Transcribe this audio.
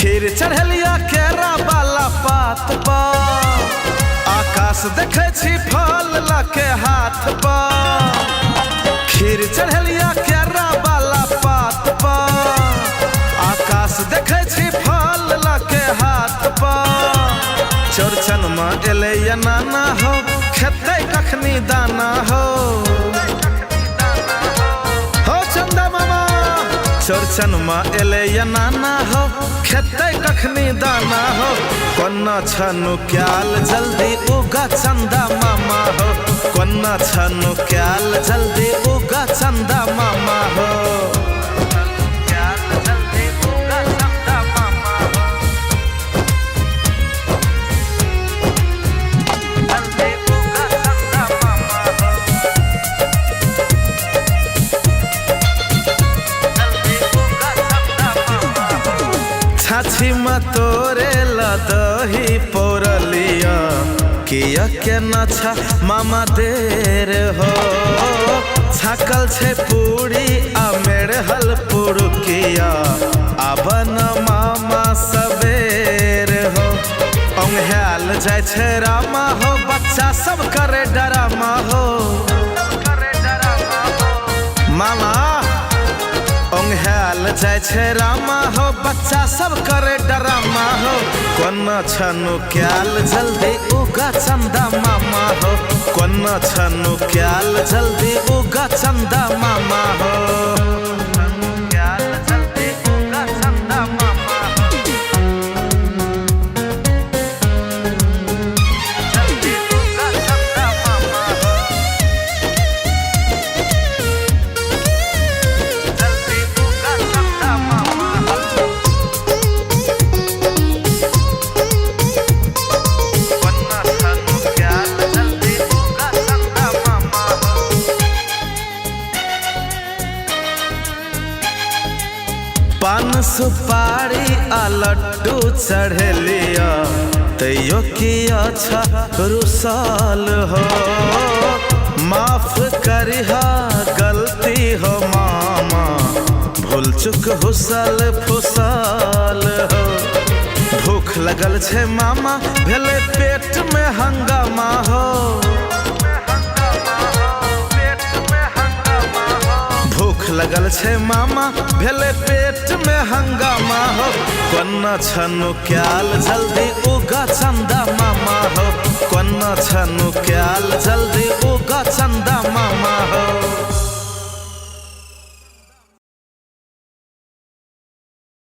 खीर चढ़लिया केरा वाला पात पर, आकाश देखे छी फल लाके हाथ पर। खीर चढ़लिया केरा वाला पात पर, आकाश देखे छी फल लाके हाथ पर। चौरचन में एले या नाना हो, खेते कखनी दाना हो। हो चंदा मामा चौरचन में एले या नाना हो, खेते कखनी दाना हो। कोन्ना छनु क्याल जल्दी उगा चंदा मामा हो, कोन्ना छनु क्याल जल्दी उगा चंदा मामा हो। छाछी में तोरे लदही पौरलिया, किया के न छा मामा देर हो। छाकल छे पूरी आ मेरहल पुरुकिया, आबन मामा सबेर हो। ओंघाल जाय छे रामा हो, बच्चा सब करे डरामा हो। मामा ओंघाल जाय छे रामा हो, बच्चा सब करे डरामा हो। कोन्ना छनु क्याल जल्दी उगा चंदा मामा हो, कोन्ना छनु क्याल जल्दी उगा चंदा मामा हो। पान सुपारी आ लड्डू चढ़लिया, तैयो किया अच्छा रुसाल हो। माफ करिहा गलती हो मामा, भूल चुक हुसल फुसाल हो। भूख लगल छे मामा, भेले पेट में हंगामा हो। भूख लगल छे मामा, भेले पेट में हंगामा हो। कोन्ना छनु क्याल जल्दी उगा चंदा मामा हो, कोन्ना छनु क्याल जल्दी उगा चंदा मामा हो।